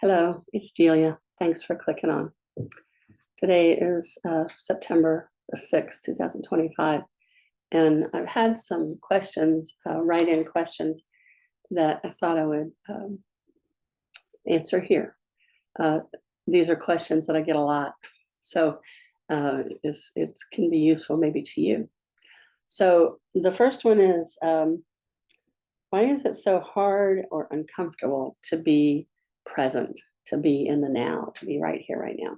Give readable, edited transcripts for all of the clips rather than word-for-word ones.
Hello, it's Delia. Thanks for clicking on. Today is September the 6th, 2025, and I've had some questions, write-in questions that I thought I would answer here. These are questions that I get a lot, so it can be useful maybe to you. So the first one is, why is it so hard or uncomfortable to be present, to be in the now, to be right here, right now?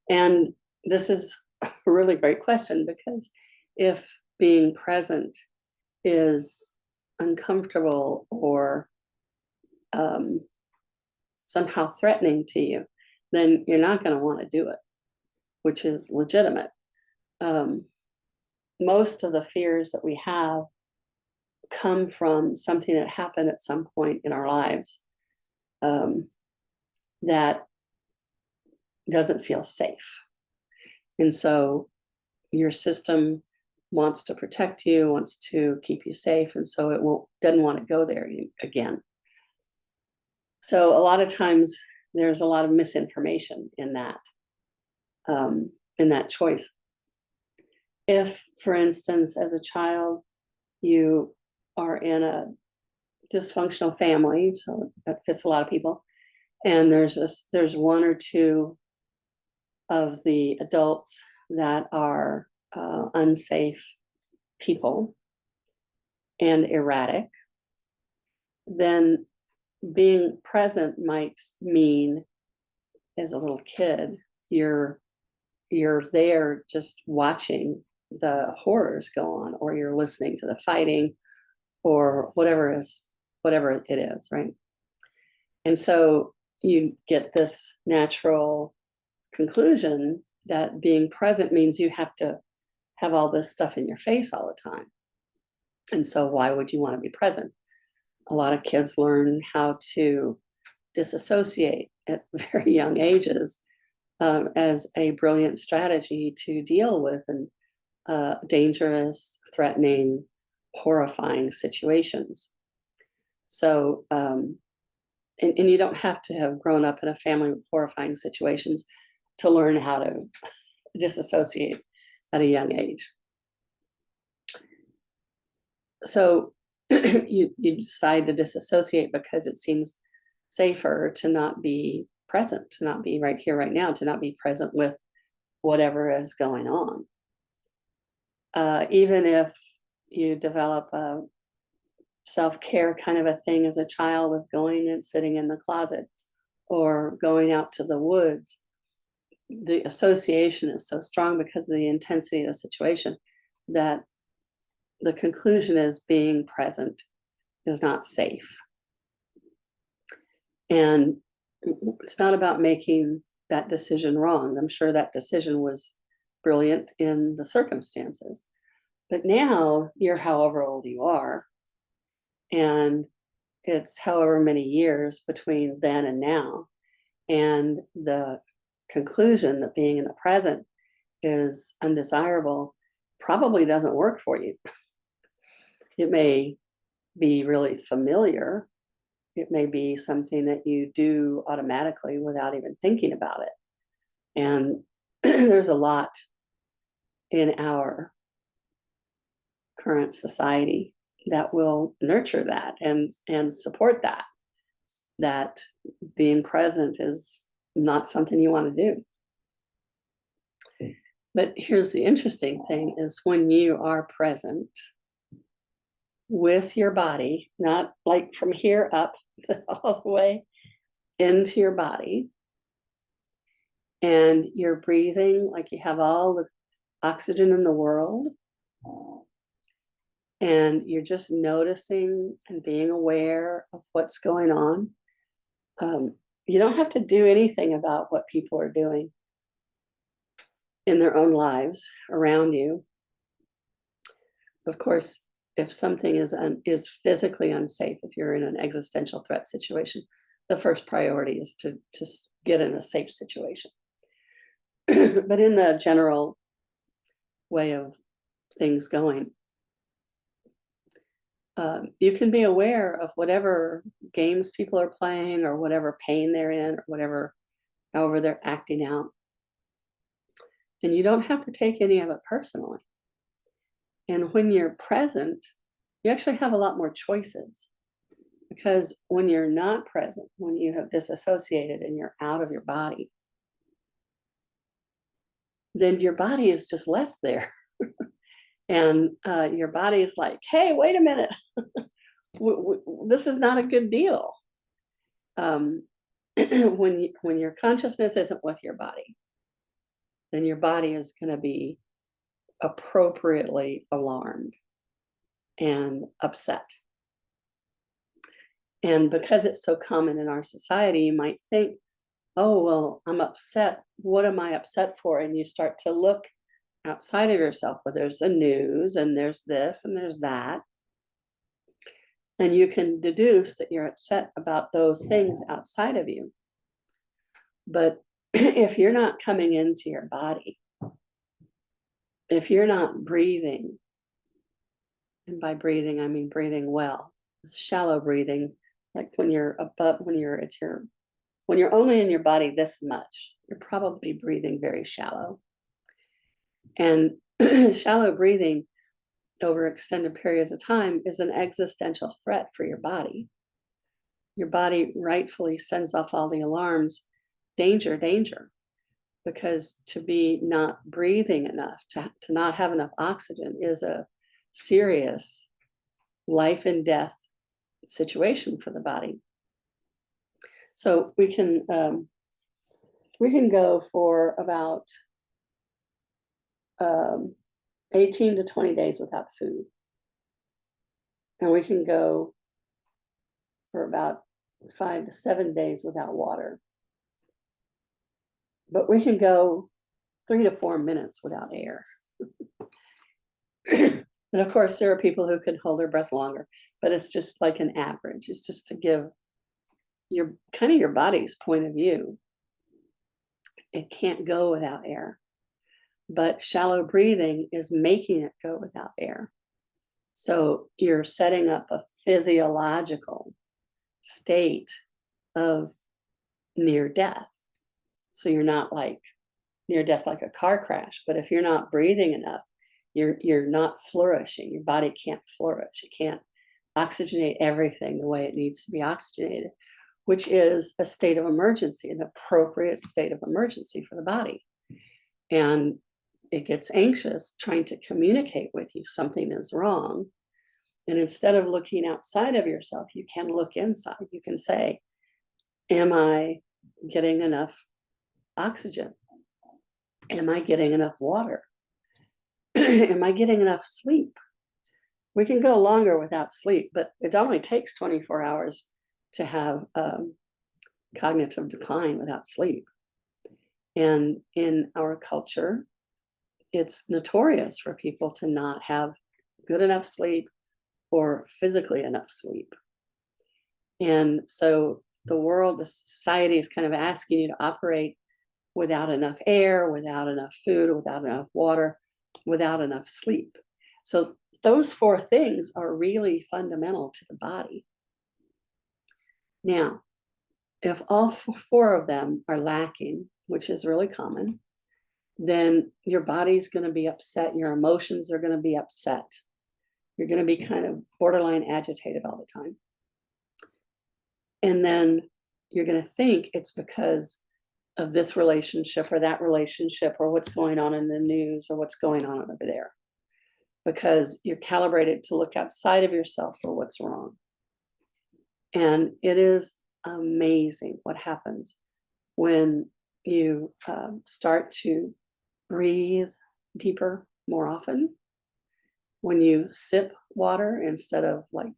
And this is a really great question, because if being present is uncomfortable or somehow threatening to you, then you're not going to want to do it, which is legitimate. Most of the fears that we have come from something that happened at some point in our lives that doesn't feel safe. And so your system wants to protect you, wants to keep you safe, and so it doesn't want to go there again. So a lot of times there's a lot of misinformation in that choice. If, for instance, as a child, you are in a dysfunctional family, so that fits a lot of people, and there's one or two of the adults that are unsafe people and erratic, then being present might mean, as a little kid, you're there just watching the horrors go on, or you're listening to the fighting, or whatever it is, right? And so you get this natural conclusion that being present means you have to have all this stuff in your face all the time. And so why would you want to be present? A lot of kids learn how to disassociate at very young ages as a brilliant strategy to deal with dangerous, threatening, horrifying situations. So, and you don't have to have grown up in a family with horrifying situations to learn how to disassociate at a young age. So you decide to disassociate because it seems safer to not be present, to not be right here, right now, to not be present with whatever is going on. Even if you develop a self-care kind of a thing as a child, with going and sitting in the closet or going out to the woods, the association is so strong because of the intensity of the situation that the conclusion is being present is not safe. And it's not about making that decision wrong. I'm sure that decision was brilliant in the circumstances. But now you're however old you are, and it's however many years between then and now. And the conclusion that being in the present is undesirable probably doesn't work for you. It may be really familiar. It may be something that you do automatically without even thinking about it. And there's a lot in our current society that will nurture that and support that being present is not something you want to do. But here's the interesting thing, is when you are present with your body, not like from here up, all the way into your body, and you're breathing like you have all the oxygen in the world, and you're just noticing and being aware of what's going on. You don't have to do anything about what people are doing in their own lives around you. Of course, if something is physically unsafe, if you're in an existential threat situation, the first priority is to get in a safe situation. But in the general way of things going, You can be aware of whatever games people are playing or whatever pain they're in or whatever, however they're acting out. And you don't have to take any of it personally. And when you're present, you actually have a lot more choices. Because when you're not present, when you have disassociated and you're out of your body, then your body is just left there. And your body is like, hey, wait a minute. This is not a good deal. When your consciousness isn't with your body, then your body is going to be appropriately alarmed and upset. And because it's so common in our society, you might think, oh, well, I'm upset. What am I upset for? And you start to look outside of yourself, where there's the news and there's this and there's that. And you can deduce that you're upset about those things outside of you. But if you're not coming into your body, if you're not breathing, and by breathing, I mean breathing well, shallow breathing, like when you're only in your body this much, you're probably breathing very shallow. And shallow breathing over extended periods of time is an existential threat for your body. Your body rightfully sends off all the alarms, danger, danger, because to be not breathing enough, to not have enough oxygen is a serious life and death situation for the body. So we can go for about 18 to 20 days without food. And we can go for about 5 to 7 days without water. But we can go 3 to 4 minutes without air. And of course, there are people who can hold their breath longer, but it's just like an average. It's just to give your body's point of view. It can't go without air. But shallow breathing is making it go without air. So you're setting up a physiological state of near death. So you're not like near death like a car crash, but if you're not breathing enough, you're not flourishing. Your body can't flourish. It can't oxygenate everything the way it needs to be oxygenated, which is a state of emergency, an appropriate state of emergency for the body. And it gets anxious trying to communicate with you something is wrong. And instead of looking outside of yourself, you can look inside. You can say, am I getting enough oxygen? Am I getting enough water? Am I getting enough sleep? We can go longer without sleep, but it only takes 24 hours to have cognitive decline without sleep. And in our culture, it's notorious for people to not have good enough sleep or physically enough sleep. And so the society is kind of asking you to operate without enough air, without enough food, without enough water, without enough sleep. So those 4 things are really fundamental to the body. Now, if all 4 of them are lacking, which is really common, then your body's going to be upset. Your emotions are going to be upset. You're going to be kind of borderline agitated all the time. And then you're going to think it's because of this relationship or that relationship or what's going on in the news or what's going on over there, because you're calibrated to look outside of yourself for what's wrong. And it is amazing what happens when you start to breathe deeper more often, when you sip water instead of like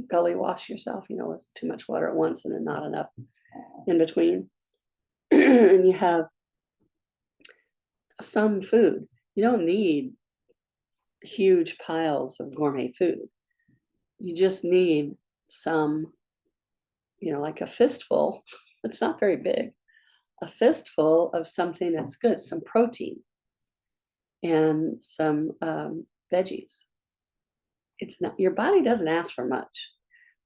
gully wash yourself, with too much water at once and then not enough in between. And you have some food. You don't need huge piles of gourmet food. You just need some, like a fistful. It's not very big. A fistful of something that's good, some protein and some veggies. it's not, your body doesn't ask for much,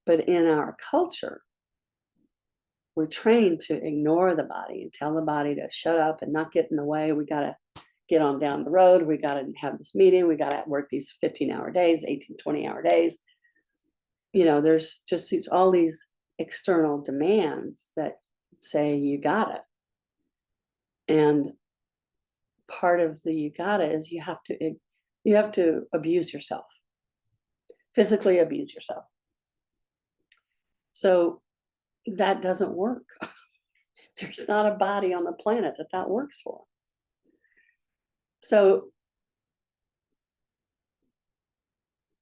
but in our culture, we're trained to ignore the body and tell the body to shut up and not get in the way. We got to get on down the road. We got to have this meeting. We got to work these 15-hour days, 18, 20-hour days. There's just all these external demands that say you got it. And part of the you got it is you have to abuse yourself, physically abuse yourself. So that doesn't work. There's not a body on the planet that works for. So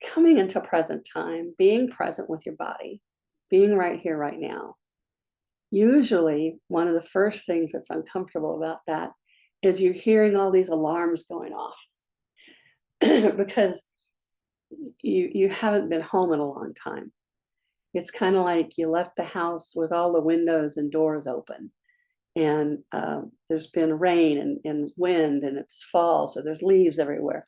coming into present time, being present with your body, being right here, right now. Usually, one of the first things that's uncomfortable about that is you're hearing all these alarms going off because you haven't been home in a long time. It's kind of like you left the house with all the windows and doors open, and there's been rain and wind, and it's fall, so there's leaves everywhere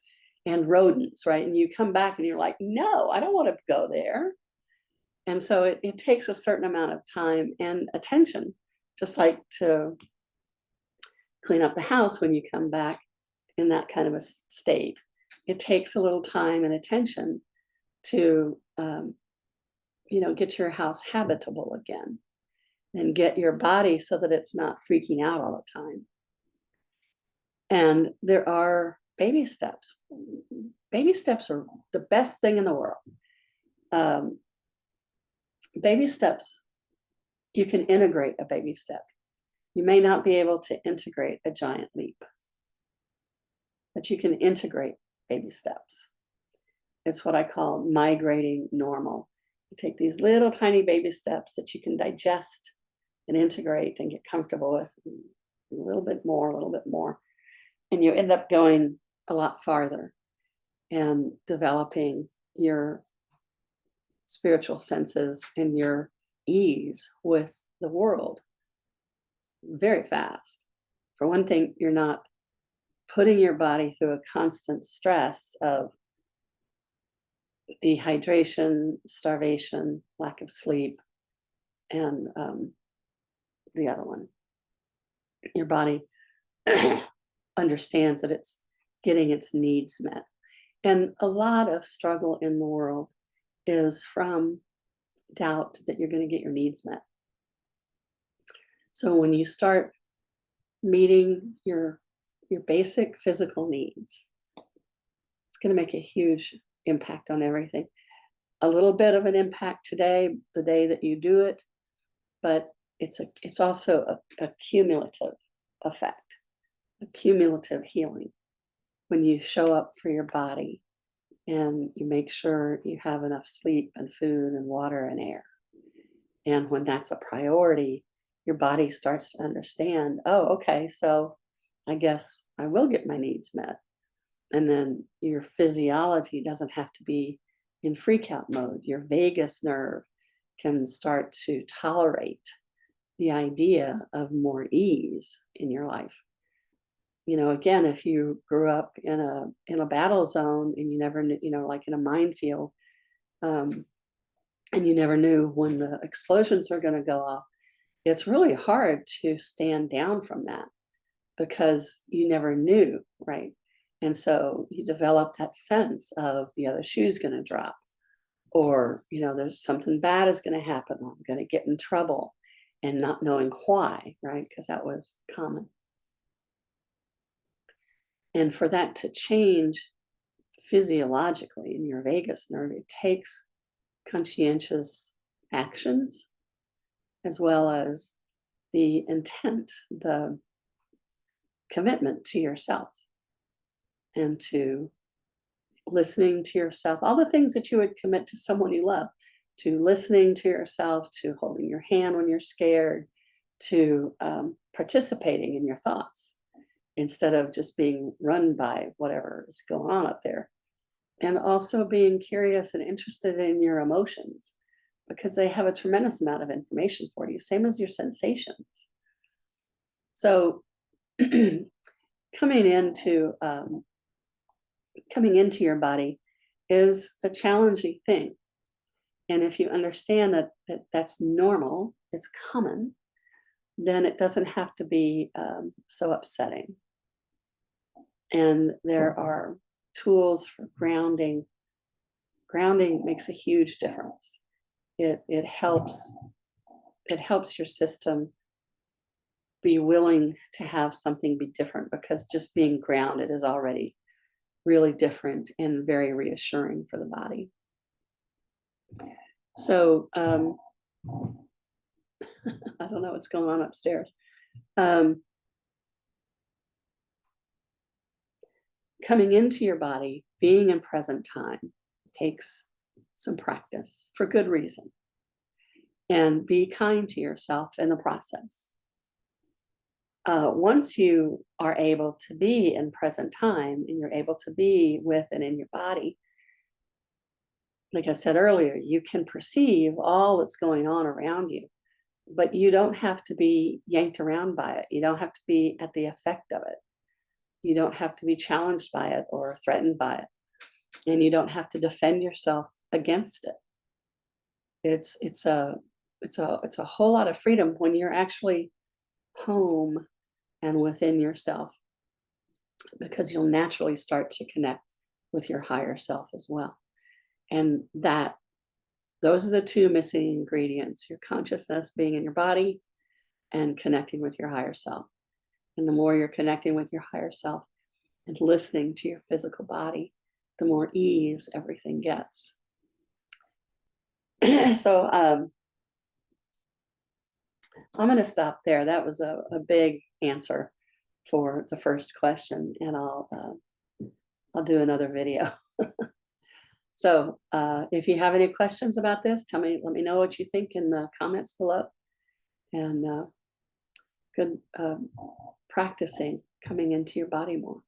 and rodents, right? And you come back and you're like, no, I don't want to go there. And so it takes a certain amount of time and attention, just like to clean up the house when you come back in that kind of a state. It takes a little time and attention to get your house habitable again and get your body so that it's not freaking out all the time. And there are baby steps. Baby steps are the best thing in the world. Baby steps, you can integrate a baby step. You may not be able to integrate a giant leap, but you can integrate baby steps. It's what I call migrating normal. You take these little tiny baby steps that you can digest and integrate and get comfortable with, a little bit more, and you end up going a lot farther and developing your spiritual senses and your ease with the world very fast. For one thing, you're not putting your body through a constant stress of dehydration, starvation, lack of sleep, and the other one. Your body understands that it's getting its needs met. And a lot of struggle in the world is from doubt that you're going to get your needs met. So when you start meeting your basic physical needs, it's going to make a huge impact on everything. A little bit of an impact today, the day that you do it, but it's also a cumulative effect, a cumulative healing when you show up for your body and you make sure you have enough sleep and food and water and air. And when that's a priority, your body starts to understand, oh, okay, so I guess I will get my needs met. And then your physiology doesn't have to be in freak out mode. Your vagus nerve can start to tolerate the idea of more ease in your life. Again, if you grew up in a battle zone and you never knew, like in a minefield, and you never knew when the explosions were going to go off, it's really hard to stand down from that because you never knew, right? And so you develop that sense of the other shoe's going to drop, or, there's something bad is going to happen. I'm going to get in trouble, and not knowing why, right? Because that was common. And for that to change physiologically in your vagus nerve, it takes conscientious actions as well as the intent, the commitment to yourself and to listening to yourself, all the things that you would commit to someone you love, to listening to yourself, to holding your hand when you're scared, to participating in your thoughts instead of just being run by whatever is going on up there. And also being curious and interested in your emotions, because they have a tremendous amount of information for you, same as your sensations. So coming into your body is a challenging thing. And if you understand that that's normal, it's common, then it doesn't have to be so upsetting. And there are tools for grounding. Grounding makes a huge difference. It helps your system be willing to have something be different, because just being grounded is already really different and very reassuring for the body. So I don't know what's going on upstairs. Coming into your body, being in present time takes some practice for good reason. And be kind to yourself in the process. Once you are able to be in present time and you're able to be with and in your body, like I said earlier, you can perceive all that's going on around you, but you don't have to be yanked around by it. You don't have to be at the effect of it. You don't have to be challenged by it or threatened by it. And you don't have to defend yourself against it. It's a whole lot of freedom when you're actually home and within yourself, because you'll naturally start to connect with your higher self as well. And those are the two missing ingredients: your consciousness being in your body and connecting with your higher self. And the more you're connecting with your higher self and listening to your physical body, the more ease everything gets. So I'm going to stop there. That was a big answer for the first question, and I'll do another video. So if you have any questions about this, let me know what you think in the comments below. And good practicing coming into your body more.